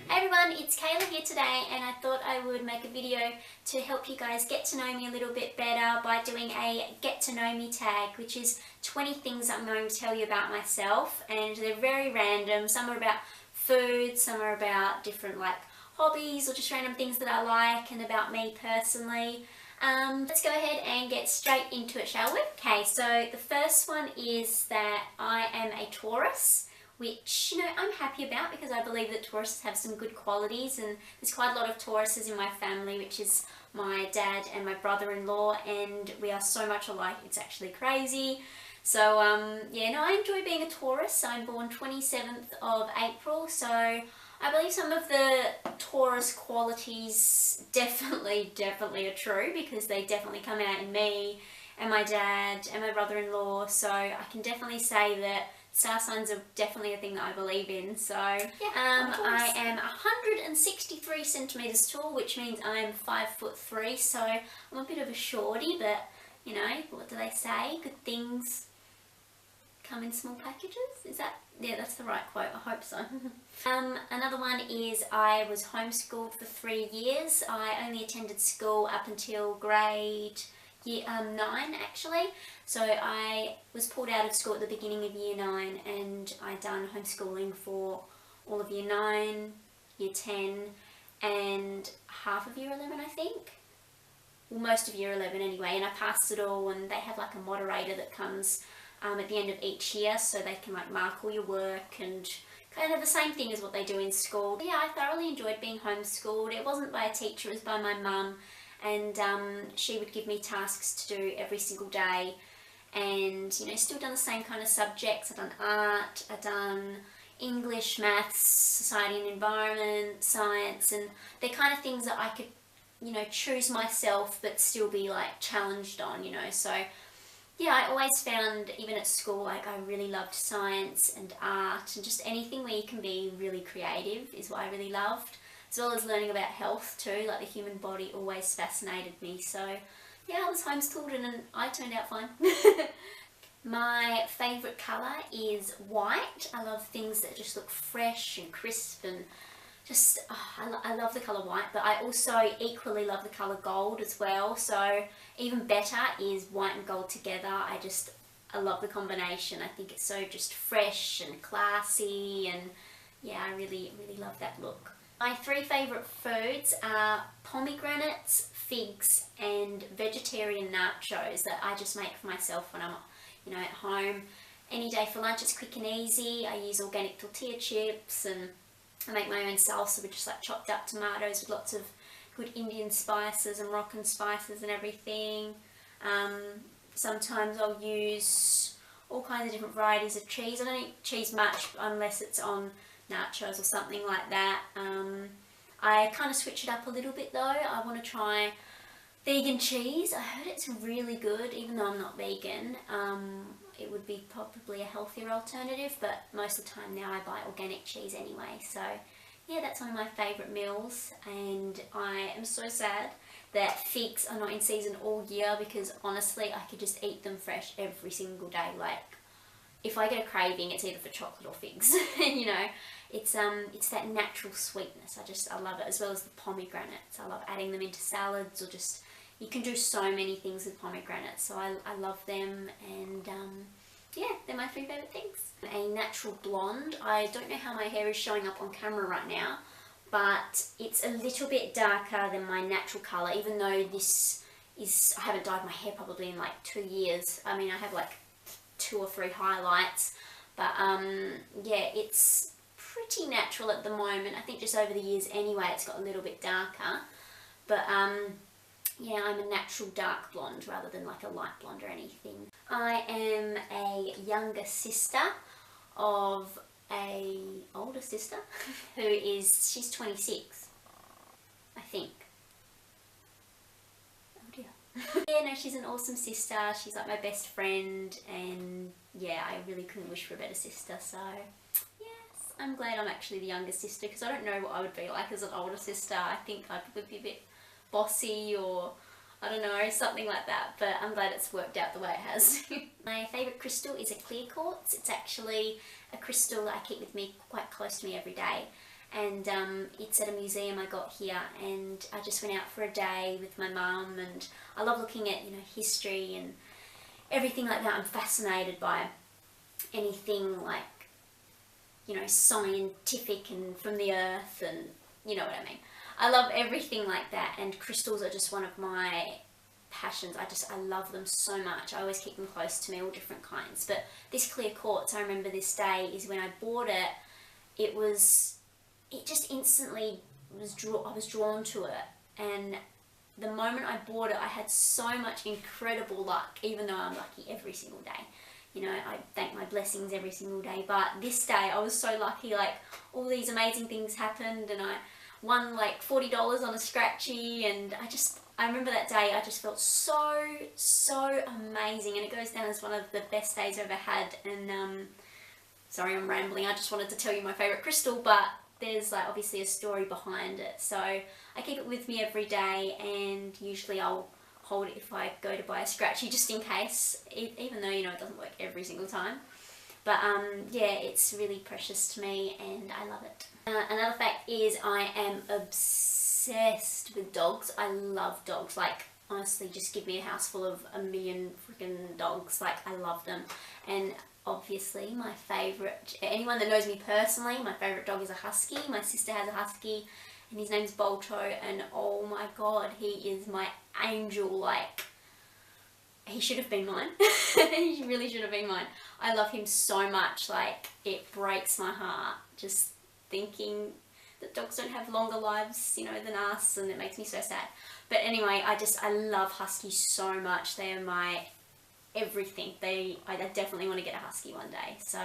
Hey everyone, it's Kayla here today, and I thought I would make a video to help you guys get to know me a little bit better by doing a get to know me tag, which is 20 things I'm going to tell you about myself, and they're very random. Some are about food, some are about different hobbies or just random things that I like and about me personally. Let's go ahead and get straight into it, shall we? Okay, so the first one is that I am a Taurus, which, I'm happy about because I believe that Tauruses have some good qualities, and there's quite a lot of Tauruses in my family, which is my dad and my brother-in-law, and we are so much alike, it's actually crazy. So, I enjoy being a Taurus. I'm born 27th of April, so I believe some of the Taurus qualities definitely are true, because they definitely come out in me and my dad and my brother-in-law, so I can definitely say that star signs are definitely a thing that I believe in. So yeah, I am 163 centimetres tall, which means I'm 5'3", so I'm a bit of a shorty, but what do they say? Good things come in small packages? Is that, yeah, that's the right quote, I hope so. Another one is I was homeschooled for 3 years. I only attended school up until grade 9 actually, so I was pulled out of school at the beginning of year 9, and I done homeschooling for all of year 9, year 10 and half of year 11 I think. Well, most of year 11 anyway, and I passed it all, and they have like a moderator that comes at the end of each year, so they can mark all your work and kind of the same thing as what they do in school. But yeah, I thoroughly enjoyed being homeschooled. It wasn't by a teacher, it was by my mum, and she would give me tasks to do every single day, and still done the same kind of subjects. I've done art, I've done English, maths, society and environment, science, and they're kind of things that I could choose myself but still be challenged on, so yeah, I always found, even at school, I really loved science and art, and just anything where you can be really creative is what I really loved, as well as learning about health too. The human body always fascinated me, so yeah, I was homeschooled and I turned out fine. My favourite colour is white. I love things that just look fresh and crisp, and just, I love the colour white, but I also equally love the colour gold as well, so even better is white and gold together. I love the combination. I think it's so just fresh and classy, and yeah, I really love that look. My 3 favourite foods are pomegranates, figs and vegetarian nachos that I just make for myself when I'm at home. Any day for lunch, it's quick and easy. I use organic tortilla chips, and I make my own salsa with just chopped up tomatoes with lots of good Indian spices and Moroccan spices and everything. Sometimes I'll use all kinds of different varieties of cheese. I don't eat cheese much unless it's on nachos or something like that. I kind of switch it up a little bit though. I want to try vegan cheese. I heard it's really good, even though I'm not vegan. It would be probably a healthier alternative, but most of the time now I buy organic cheese anyway. So yeah, that's one of my favourite meals, and I am so sad that figs are not in season all year, because honestly I could just eat them fresh every single day. If I get a craving, it's either for chocolate or figs. It's that natural sweetness. I love it, as well as the pomegranates. I love adding them into salads, or just, you can do so many things with pomegranates, so I love them, and yeah, they're my 3 favourite things. A natural blonde. I don't know how my hair is showing up on camera right now, but it's a little bit darker than my natural colour, even though this is, I haven't dyed my hair probably in 2 years. I mean, I have 2 or 3 highlights, but yeah, it's pretty natural at the moment. I think just over the years anyway it's got a little bit darker, but yeah, I'm a natural dark blonde rather than a light blonde or anything. I am a younger sister of a older sister she's 26, I think. Oh dear. Yeah, no, she's an awesome sister. She's my best friend, and yeah, I really couldn't wish for a better sister, so yes, I'm glad I'm actually the younger sister, because I don't know what I would be like as an older sister. I think I would be a bit bossy, or I don't know, something like that, but I'm glad it's worked out the way it has. My favourite crystal is a clear quartz. It's actually a crystal that I keep with me quite close to me every day, and it's at a museum I got here, and I just went out for a day with my mum, and I love looking at, you know, history and everything like that. I'm fascinated by anything like, you know, scientific and from the earth, and you know what I mean. I love everything like that, and crystals are just one of my passions. I love them so much. I always keep them close to me, all different kinds. But this clear quartz, I remember this day, is when I bought it, it just instantly I was drawn to it, and the moment I bought it, I had so much incredible luck, even though I'm lucky every single day. You know, I thank my blessings every single day, but this day I was so lucky. Like, all these amazing things happened, and I won like $40 on a scratchy, and I remember that day, I just felt so amazing, and it goes down as one of the best days I've ever had. And sorry, I'm rambling. I just wanted to tell you my favourite crystal, but there's like obviously a story behind it. So I keep it with me every day, and usually I'll hold it if I go to buy a scratchy, just in case, even though, you know, it doesn't work every single time. But yeah, it's really precious to me, and I love it. Another fact is I am obsessed with dogs. I love dogs. Like, honestly, just give me a house full of a million freaking dogs. Like, I love them. And obviously my favourite, anyone that knows me personally, my favourite dog is a husky. My sister has a husky, and his name's Bolto, and oh my god, he is my angel. Like, he should have been mine. He really should have been mine. I love him so much. Like, it breaks my heart just thinking that dogs don't have longer lives, you know, than us, and it makes me so sad. But anyway, I love huskies so much. They are my everything. I definitely want to get a husky one day. So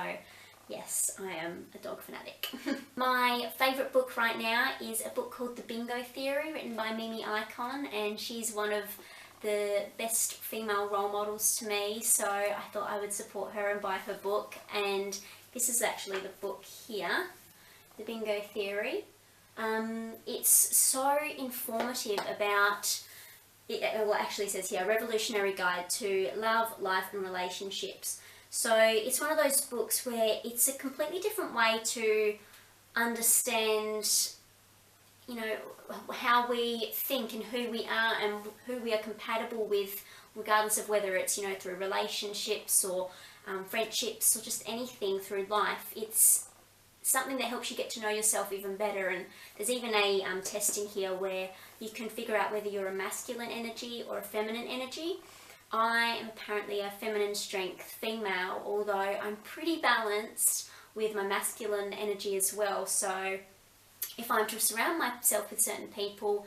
yes, I am a dog fanatic. My favourite book right now is a book called The Bingo Theory, written by Mimi Icon, and she's one of the best female role models to me, so I thought I would support her and buy her book. And this is actually the book here, The Bingo Theory. It's so informative about, well, actually says here, Revolutionary Guide to Love, Life and Relationships. So it's one of those books where it's a completely different way to understand, you know, how we think and who we are and who we are compatible with, regardless of whether it's, you know, through relationships or friendships or just anything through life. It's something that helps you get to know yourself even better, and there's even a test in here where you can figure out whether you're a masculine energy or a feminine energy. I am apparently a feminine strength female, although I'm pretty balanced with my masculine energy as well. So if I'm to surround myself with certain people,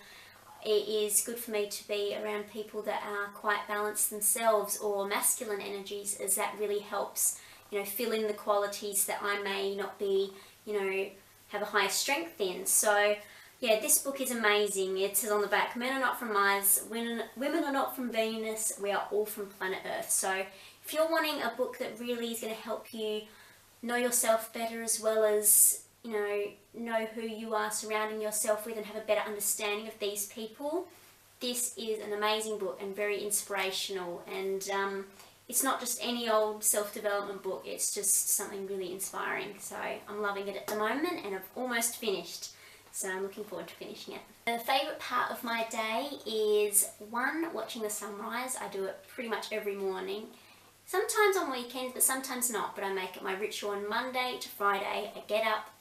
it is good for me to be around people that are quite balanced themselves, or masculine energies, as that really helps, you know, fill in the qualities that I may not be, you know, have a higher strength in. So yeah, this book is amazing. It says on the back, men are not from Mars, women are not from Venus, we are all from planet Earth. So if you're wanting a book that really is going to help you know yourself better, as well as, you know who you are surrounding yourself with and have a better understanding of these people, this is an amazing book and very inspirational. And it's not just any old self-development book, it's just something really inspiring. So I'm loving it at the moment, and I've almost finished. So I'm looking forward to finishing it. The favourite part of my day is, one, watching the sunrise. I do it pretty much every morning. Sometimes on weekends, but sometimes not. But I make it my ritual on Monday to Friday. I get up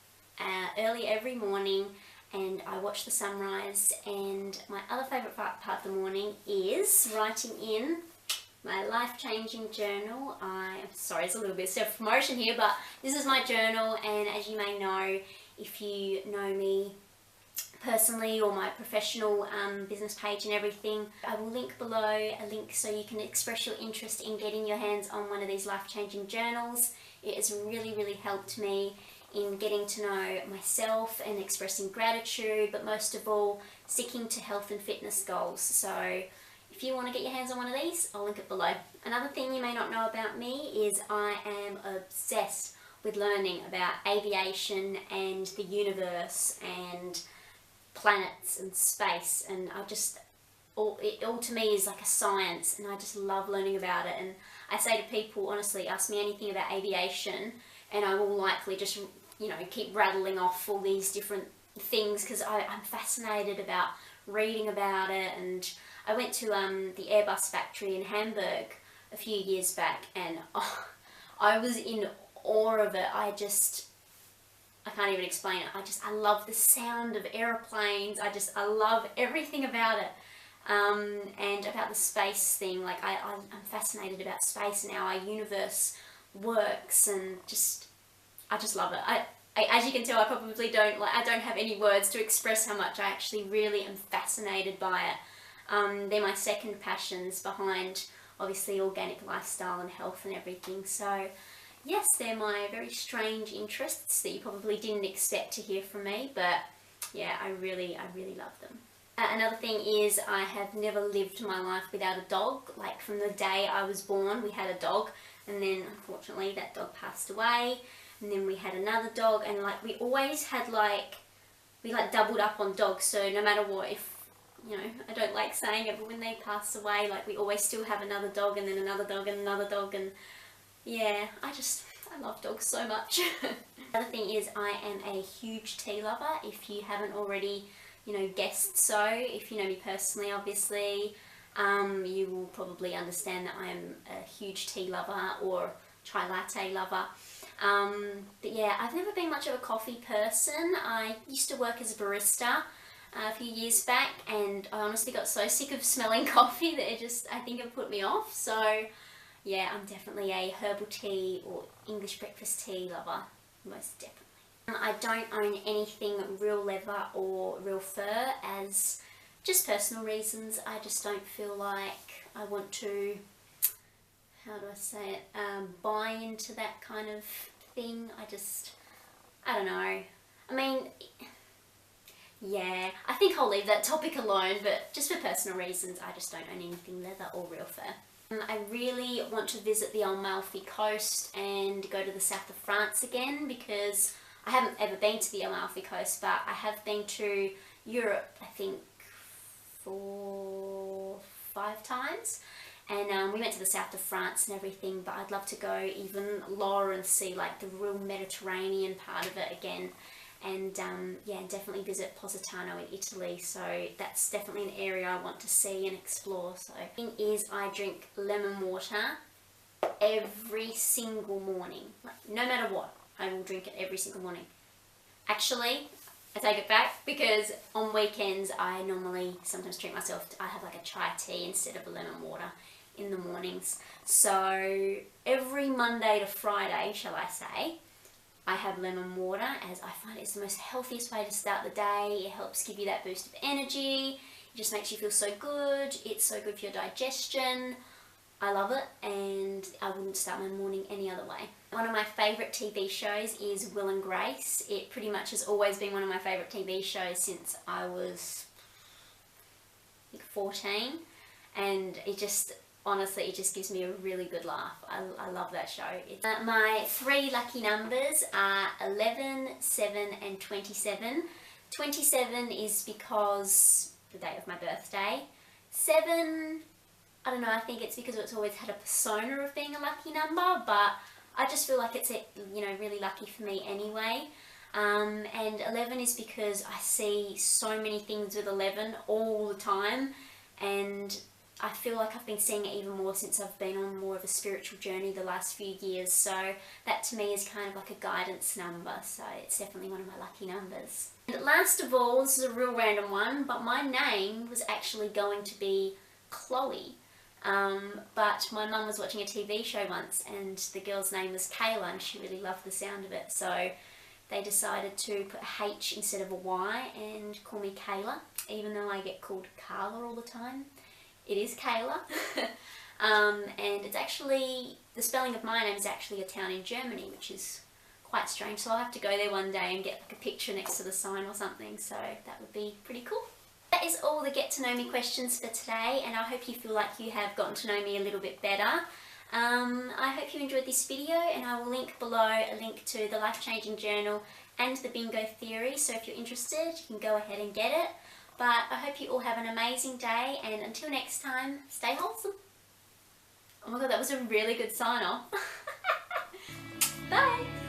early every morning and I watch the sunrise. And my other favourite part of the morning is writing in my life-changing journal. I'm sorry, it's a little bit self-promotion here, but this is my journal, and as you may know, if you know me personally or my professional business page and everything, I will link below a link so you can express your interest in getting your hands on one of these life-changing journals. It has really helped me in getting to know myself and expressing gratitude, but most of all, sticking to health and fitness goals. So if you want to get your hands on one of these, I'll link it below. Another thing you may not know about me is I am obsessed with learning about aviation and the universe and planets and space, and it all to me is like a science, and I just love learning about it. And I say to people, honestly, ask me anything about aviation and I will likely just you know, keep rattling off all these different things because I'm fascinated about reading about it. And I went to the Airbus factory in Hamburg a few years back, and I was in awe of it. I can't even explain it. I love the sound of aeroplanes. I love everything about it. And about the space thing, like I'm fascinated about space and how our universe works, and I just love it. As you can tell, I probably don't have any words to express how much I actually really am fascinated by it. They're my second passions behind, obviously, organic lifestyle and health and everything. So yes, they're my very strange interests that you probably didn't expect to hear from me, but yeah, I really love them. Another thing is I have never lived my life without a dog. Like from the day I was born, we had a dog, and then unfortunately that dog passed away, and then we had another dog, and like we always had we doubled up on dogs. So no matter what, if, you know, I don't like saying it, but when they pass away, like we always still have another dog, and then another dog, and another dog, and yeah, I love dogs so much. Another thing is I am a huge tea lover, if you haven't already, you know, guessed so. If you know me personally, obviously, you will probably understand that I am a huge tea lover, or chai latte lover. But yeah, I've never been much of a coffee person. I used to work as a barista a few years back, and I honestly got so sick of smelling coffee that I think it put me off. So yeah, I'm definitely a herbal tea or English breakfast tea lover, most definitely. I don't own anything real leather or real fur, as just personal reasons. I just don't feel like I want to, how do I say it, buy into that kind of thing. I don't know. I mean, yeah, I think I'll leave that topic alone, but just for personal reasons, I just don't own anything leather or real fur. I really want to visit the Amalfi Coast and go to the south of France again, because I haven't ever been to the Amalfi Coast, but I have been to Europe, I think, 4 or 5 times. And we went to the south of France and everything, but I'd love to go even lower and see like the real Mediterranean part of it again. And yeah, definitely visit Positano in Italy. So that's definitely an area I want to see and explore. So the thing is, I drink lemon water every single morning. Like, no matter what, I will drink it every single morning. Actually, I take it back, because on weekends I normally sometimes treat myself to, I have like a chai tea instead of a lemon water in the mornings. So every Monday to Friday, shall I say, I have lemon water, as I find it's the most healthiest way to start the day. It helps give you that boost of energy. It just makes you feel so good. It's so good for your digestion. I love it, and I wouldn't start my morning any other way. One of my favourite TV shows is Will and Grace. It pretty much has always been one of my favourite TV shows since I was, I think, 14, and it just, honestly, it just gives me a really good laugh. I love that show. My 3 lucky numbers are 11, 7 and 27. 27 is because the day of my birthday. 7, I don't know, I think it's because it's always had a persona of being a lucky number, but I just feel like it's, you know, really lucky for me anyway. And 11 is because I see so many things with 11 all the time, and I feel like I've been seeing it even more since I've been on more of a spiritual journey the last few years. So that to me is kind of like a guidance number, so it's definitely one of my lucky numbers. And last of all, this is a real random one, but my name was actually going to be Chloe. But my mum was watching a TV show once, and the girl's name was Kahla, and she really loved the sound of it, so they decided to put a H instead of a Y and call me Kahla, even though I get called Kahla all the time. It is Kahla. And it's actually, the spelling of my name is actually a town in Germany, which is quite strange, so I'll have to go there one day and get like a picture next to the sign or something, so that would be pretty cool. That is all the get to know me questions for today, and I hope you feel like you have gotten to know me a little bit better. I hope you enjoyed this video, and I will link below a link to the Life Changing Journal and the Bingo Theory, so if you're interested you can go ahead and get it. But I hope you all have an amazing day, and until next time, stay wholesome. Oh my god, that was a really good sign off. Bye!